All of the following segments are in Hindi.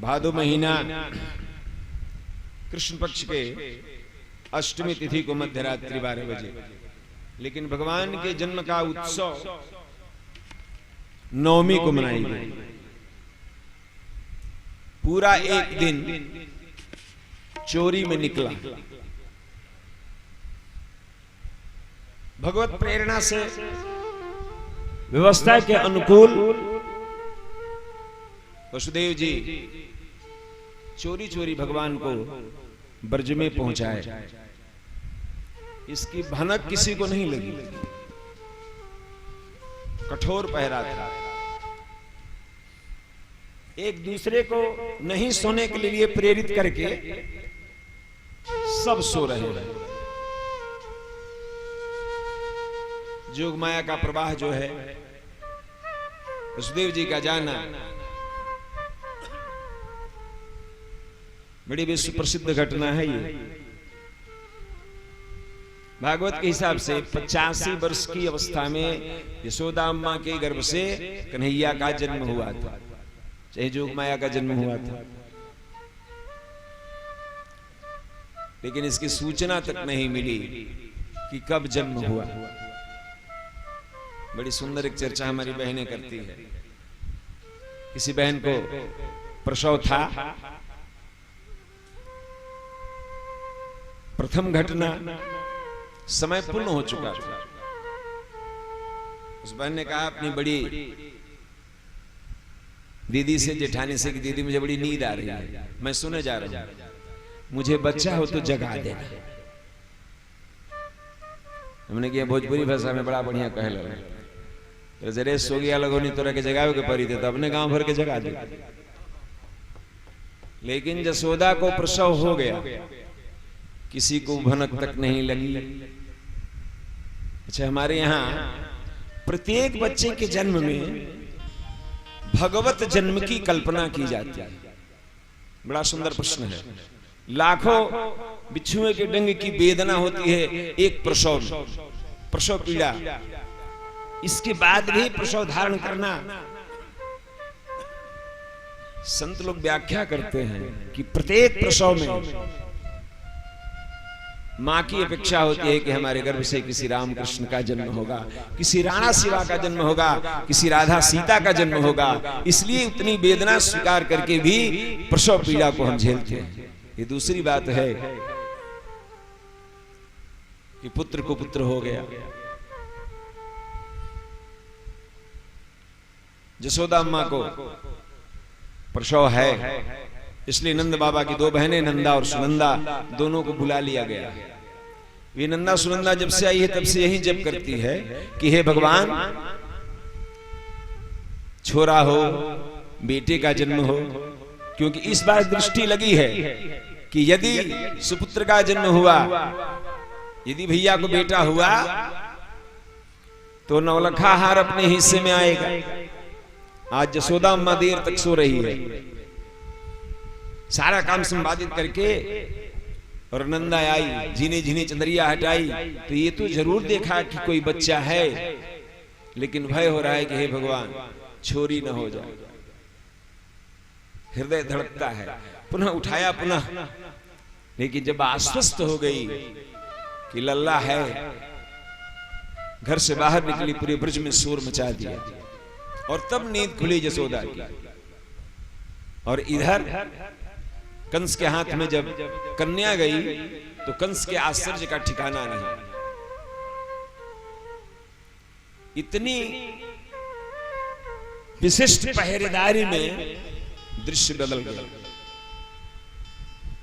भादो महीना कृष्ण पक्ष के अष्टमी तिथि को मध्यरात्रि 12 बजे, लेकिन भगवान के जन्म का उत्सव नवमी को मनाई गई। पूरा एक दिन चोरी में निकला। भगवत प्रेरणा से व्यवस्था के अनुकूल वसुदेव जी चोरी चोरी भगवान को ब्रज में पहुंचाए। इसकी भनक किसी को नहीं लगी। कठोर पहरा था। एक दूसरे को नहीं सोने के लिए प्रेरित करके सब सो रहे हैं। जोग माया का प्रवाह जो है, वसुदेव जी का जाना बड़ी विश्व प्रसिद्ध घटना है। ये भागवत के हिसाब से 85 वर्ष की अवस्था में यशोदा अम्मा के गर्भ से कन्हैया का जन्म हुआ था, चाहे जोग माया का जन्म हुआ था, लेकिन इसकी सूचना तक नहीं मिली कि कब जन्म हुआ। बड़ी सुंदर एक चर्चा हमारी बहनें करती है। किसी बहन को प्रसव था, प्रथम घटना समय पूर्ण हो चुका था। उस बहन ने कहा अपनी बड़ी दीदी से, जेठानी से कि दीदी मुझे बड़ी नींद आ रही है, मैं सोने जा रहा हूं, मुझे बच्चा हो तो जगा देना। हमने किया भोजपुरी भाषा में बड़ा बढ़िया कह लो, जरे सो गया लगो नहीं तो रह के जगावे के परी थे, तो अपने गांव भर के जगा दे। लेकिन जसोदा को प्रसव हो गया, किसी को भनक तक नहीं लगी। अच्छा, हमारे यहां प्रत्येक बच्चे के जन्म में भगवत जन्म की कल्पना की जाती है। बड़ा सुंदर प्रश्न है। लाखों बिच्छुए के डंग की वेदना होती है एक प्रसव में, प्रसव पीड़ा, इसके बाद भी प्रसव धारण करना। संत लोग व्याख्या करते हैं कि प्रत्येक प्रसव में मां की अपेक्षा होती है कि हमारे गर्भ से किसी रामकृष्ण का जन्म होगा, किसी राणा शिवा का जन्म होगा, किसी राधा सीता का जन्म होगा। इसलिए उतनी वेदना स्वीकार करके भी प्रसव पीड़ा को हम झेलते हैं। ये दूसरी बात है कि पुत्र को पुत्र हो गया। जसोदा अम्मा को प्रसव है, इसलिए नंद बाबा की 2 बहनें नंदा और सुनंदा दोनों को बुला लिया गया। वे नंदा सुनंदा जब से आई है तब से यही जप करती है कि हे भगवान, छोरा हो, बेटे का जन्म हो, क्योंकि इस बार दृष्टि लगी है कि यदि सुपुत्र का जन्म हुआ, यदि भैया को बेटा हुआ तो नवलखा हार अपने हिस्से में आएगा। आज जसोदा अम्मा देर तक सो रही है, सारा काम संपादित करके, और नंदा आई, झीने झीने चंदरिया हटाई, तो ये तो जरूर देखा कि कोई बच्चा है, लेकिन भय हो रहा है कि हे भगवान छोरी न हो जाए। हृदय धड़कता है, पुनः उठाया पुनः, लेकिन जब आश्वस्त हो गई कि लल्ला है, घर से बाहर निकली, पूरे ब्रज में शोर मचा दिया, और तब नींद खुली जसोदा की। और इधर कंस के हाथ में जब कन्या गई तो कंस के आश्चर्य का ठिकाना नहीं। इतनी विशिष्ट पहरेदारी में दृश्य बदल गया।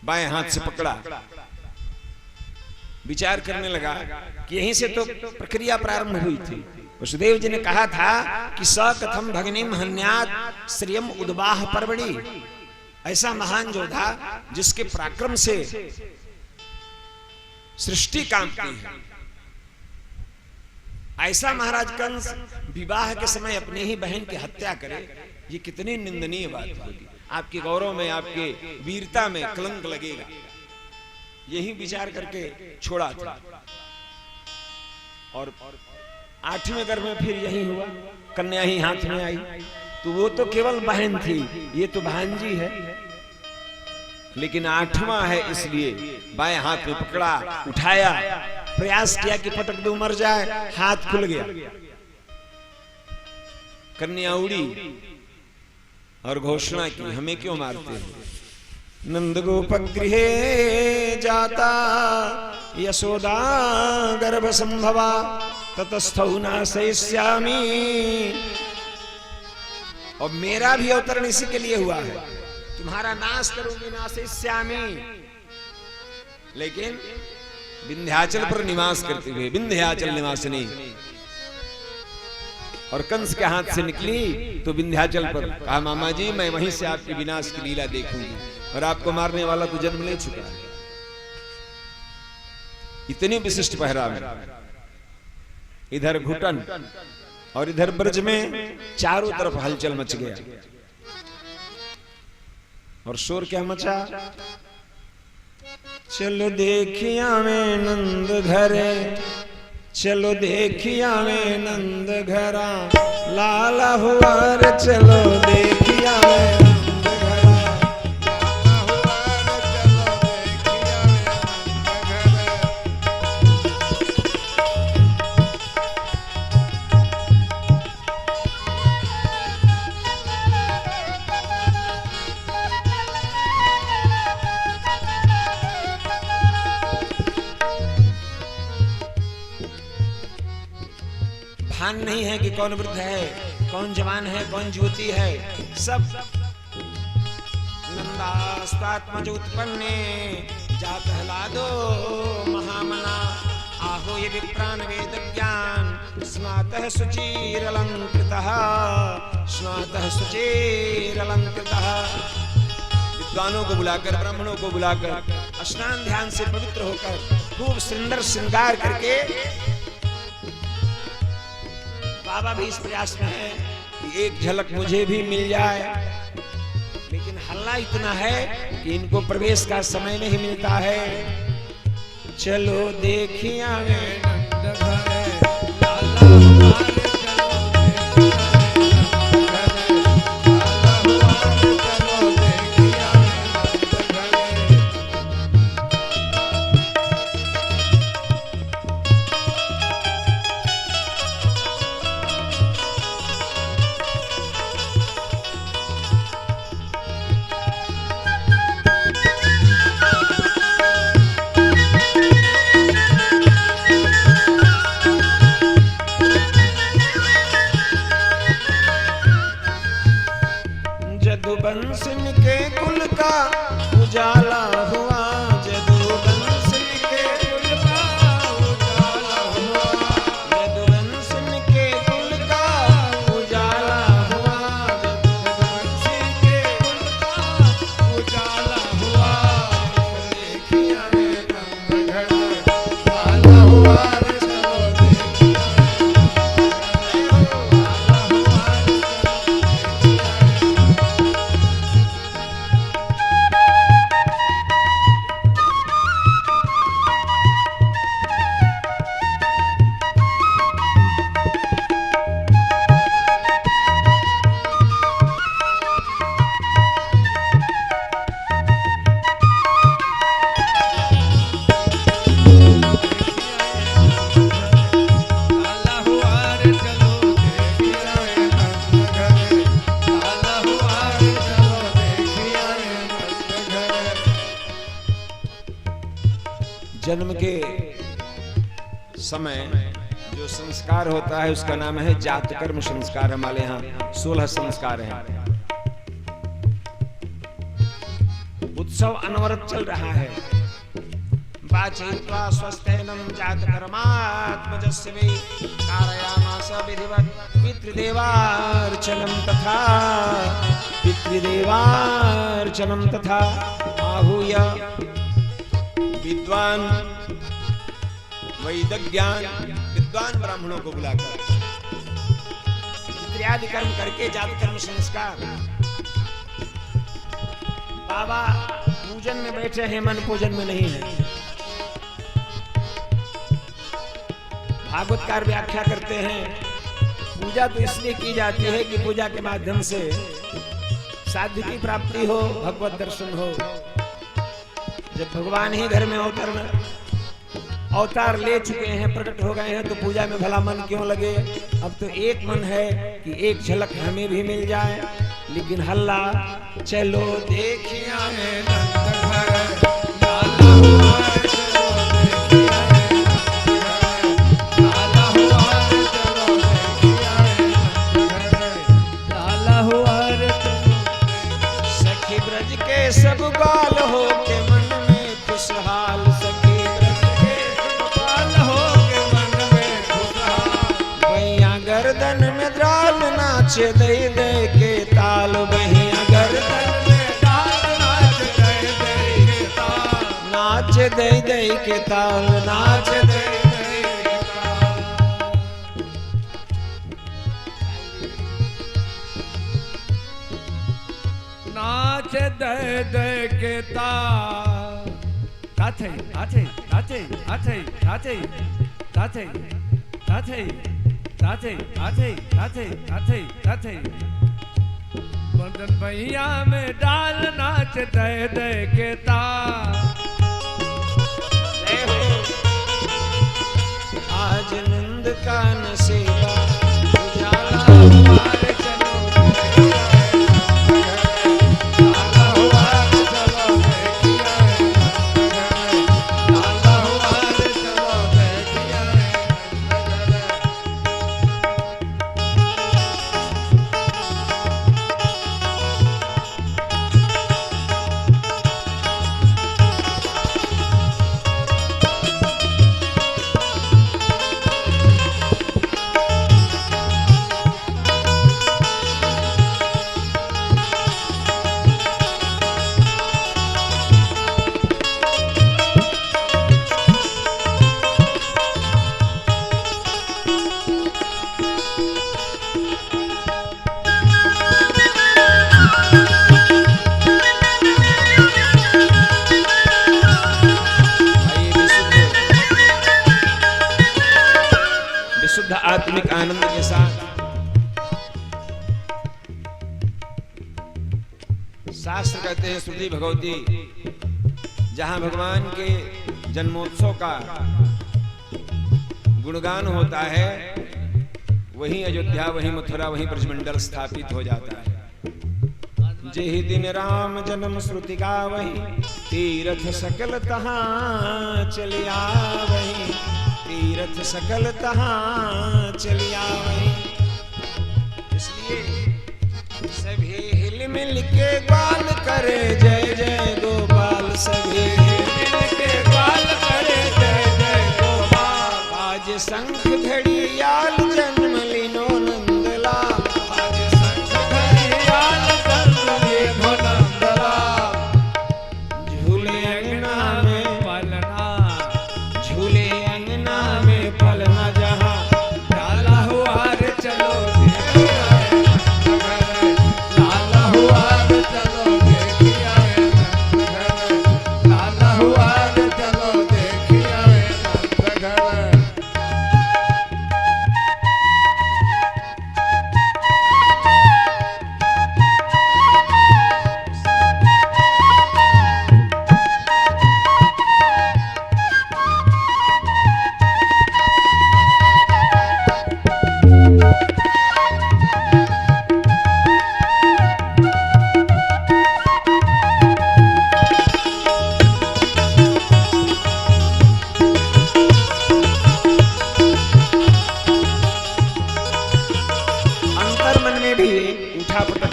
बाएं हाथ से पकड़ा, विचार करने लगा कि यहीं से तो प्रक्रिया प्रारंभ हुई थी। वसुदेव जी ने कहा था कि स कथम भगनिम हन्यात श्रियम उद्वाह पर्वणि। ऐसा महान योद्धा जिसके पराक्रम से सृष्टि कांपती है, ऐसा महाराज कंस विवाह के समय अपनी ही बहन की हत्या करे, ये कितनी निंदनीय बात होगी। आपके गौरव में, आपके वीरता में कलंक लगेगा। यही विचार करके छोड़ा था। और 8वें गर्भ में फिर यही हुआ, कन्या ही हाथ में आई। तो वो तो केवल बहन थी, ये तो भांजी है। लेकिन 8वां है, इसलिए बाएं हाथ में पकड़ा, उठाया, प्रयास किया कि पटक दो मर जाए, हाथ खुल गया। कन्या उड़ी और घोषणा की, हमें क्यों मारते हो? नंद गोप गृहे जाता यशोदा गर्भ संभवा ततस्थौ नाशयिष्यामि। और मेरा भी अवतरण इसी के लिए हुआ है, तुम्हारा नाश करूंगी, नाशयिष्यामि। लेकिन विंध्याचल पर निवास करते हुए, विंध्याचल निवासिनी। और कंस के हाथ से निकली तो विंध्याचल पर कहा, मामा जी मैं वहीं से आपके विनाश की लीला देखूंगी, और आपको मारने वाला तो जन्म ले चुका है। इतनी विशिष्ट पहरावा, इधर घुटन और इधर ब्रज में चारों तरफ हलचल मच गया। और शोर क्या मचा? चलो देखिया में नंद घरे, चलो देखिया में नंद घरा, लाला हुआ रे चलो देखिया में नंद घरा, लाला हुआ रे चलो देखिया में भान नहीं है कि कौन वृद्ध है, कौन जवान है, कौन युवती है। सब नंदास्तात्मज उत्पन्ने जात हलादो महामना, आहो ये विप्रान वेद ज्ञान स्नातः सुचिरलंकृतः, स्नातः सुचिरलंकृतः। विद्वानों को बुलाकर, ब्राह्मणों को बुलाकर स्नान ध्यान से पवित्र होकर खूब सुंदर श्रृंगार करके बाबा भी इस प्रयास में है कि एक झलक मुझे भी मिल जाए। लेकिन हल्ला इतना है कि इनको प्रवेश का समय नहीं मिलता है। चलो देखिया में नंद घरे, लाला हुआ रे चलो देखिया में नंद घरे। जदुवंशन के कुल का उजाला हुआ, जदुवंशन के कुल का उजाला हुआ, जदुवंशन के कुल का उजाला हुआ, जदुवंशन के कुल का उजाला हुआ। देखिया में नंद घरा, लाला हुआ रे चलो देखिया जन्म के समय जो संस्कार होता है उसका नाम है जात कर्म संस्कार। हमारे यहाँ 16 संस्कार हैं। उत्सव अनवरत चल रहा है। वाचयित्वा स्वस्थेनं जात कर्मात्मजस्य वै कारयामास विधिवत् पितृदेवार्चनं तथा, पितृदेवार्चनं तथा आहूय विद्वान वैदज्ञान, विद्वान ब्राह्मणों को बुलाकर पितृयादि कर्म करके जात कर्म संस्कार। बाबा पूजन में बैठे हैं, मन पूजन में नहीं है। भागवतकार व्याख्या करते हैं पूजा तो इसलिए की जाती है कि पूजा के माध्यम से साध्य की प्राप्ति हो, भगवत दर्शन हो। जब भगवान ही घर में अवतार ले चुके हैं, प्रकट हो गए हैं, तो पूजा में भला मन क्यों लगे। अब तो एक मन है कि एक झलक हमें भी मिल जाए, लेकिन हल्ला चलो देखिया है नंद घर, सखी ब्रज के सब बाल हो के मन में खुशहाल, सखी ब्रज के सब बाल हो के मन में खुशहाल, भैया गर्दन में द्राल नाचे दे दे के ताल, भैया गर्दन में द्राल नाच दे दे के ताल, नाच दे दे के ताल, नाच दे दे दे के ताल, नाचे नाचे नाचे नाचे नाचे नाचे नाचे नाचे नाचे नाचे नाचे नाचे, बंधन भैया में डाल नाच दे दे के ताल। आज नंद का नसीबा उजाला हमारे चलो आत्मिक आनंद के साथ शास्त्र कहते हैं, श्रुति भगवती, जहां भगवान के जन्मोत्सव का गुणगान होता है, वहीं अयोध्या, वहीं मथुरा, वहीं ब्रजमंडल स्थापित हो जाता है। जेहि दिन राम जन्म श्रुति का वहीं, तीर्थ सकल तहां चलिया वहीं, तीर्थ सकल तहां चलिया वहीं। इसलिए सभी हिल मिल के ग्वाल करे जय जय गोपाल, सभी हिल मिल के ग्वाल करे जय जय गोपाल। आज शंख घड़ियाल जन्म लीनो नंदलाल, आज शंख घड़ियाल जन्म लीनो नंदलाल। झूले अंगना में पलना, झूले अंगना में पलना, जहाँ डाला हुआ रे चलो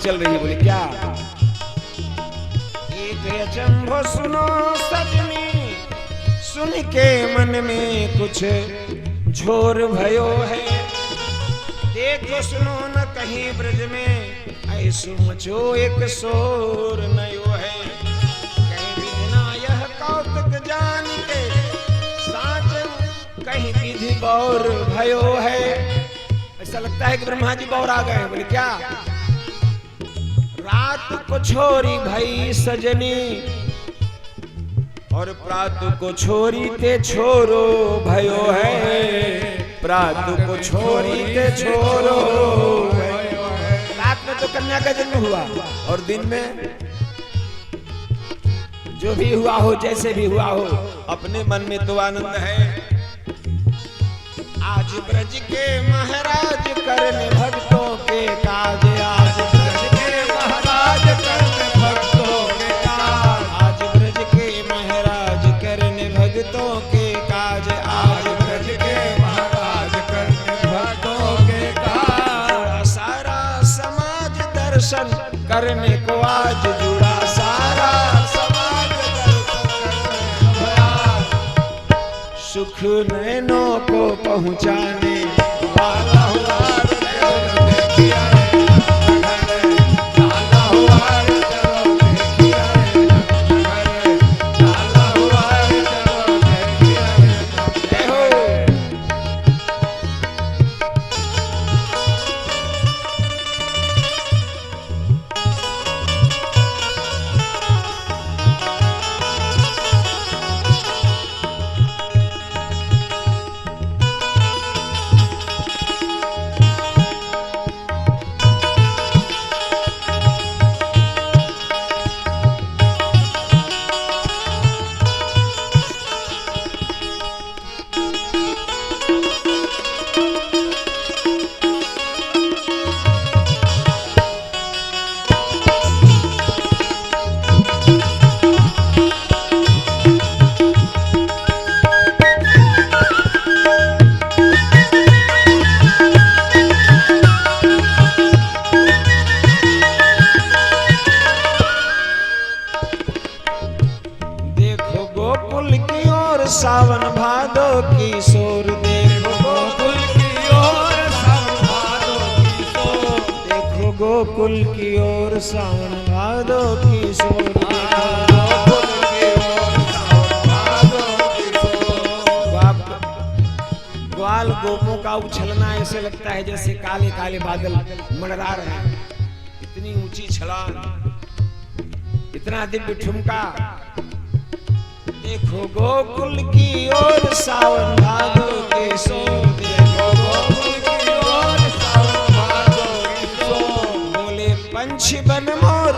चल रही है। बोले क्या? एक अचंभो सुनो सजनी, सुन के मन में कुछ झोर भयो है। देखो सुनो न कहीं ब्रज में ऐसो मचो एक शोर नयो है। कहीं विधना यह कौतुक जान के साच कहीं विधि बौर भयो है। ऐसा लगता है कि ब्रह्मा जी बौर आ गए। बोले क्या? रात को छोरी भई सजनी और प्रात को छोरी ते छोरो भयो है। प्रात को छोरी ते छोरो भयो है। रात में तो कन्या का जन्म हुआ और दिन में जो भी हुआ हो, जैसे भी हुआ हो, अपने मन में तो आनंद है। आज ब्रज के महाराज करने भक्तों के काज, आज ब्रज के महाराज करने भक्तों के काज, आज ब्रज के महाराज करने भक्तों के काज, आज ब्रज के महाराज करने भक्तों के काज। सारा समाज दर्शन करने को आज जुड़ा, सारा समाज दर्शन करने को सुख नैनों को पहुँचाने वाला हुआ सावन भादो की सोर, देखो गोकुल की ओर सावन भादो की सोर, देखो गोकुल की ओर सावन भादो की सोर, गोकुल की ओर सावन भादो की सोर। ग्वाल गोपों का उछलना ऐसे लगता है जैसे काले काले बादल मंडरा रहे हैं। इतनी ऊंची छलांग, इतना दिव्य ठुमका। देखो गोकुल की ओर सावन भादो की सोर, देखो गोकुल की ओर सावन भादो की सोर। बोले पंछी बन मोर,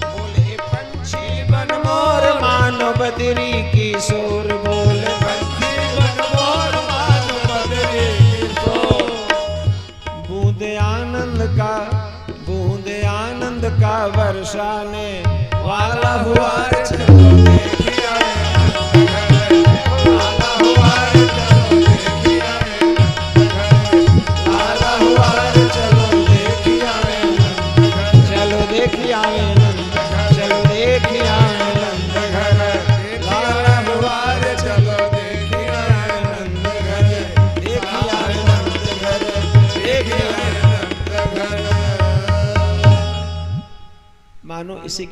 बोले पंछी बन मोर, मानो बदरी की सोर, बोले पंछी बन मोर, मानो बदरी की सोर। बूंदे आनंद का बरसाने वाला हुआ मानो इसी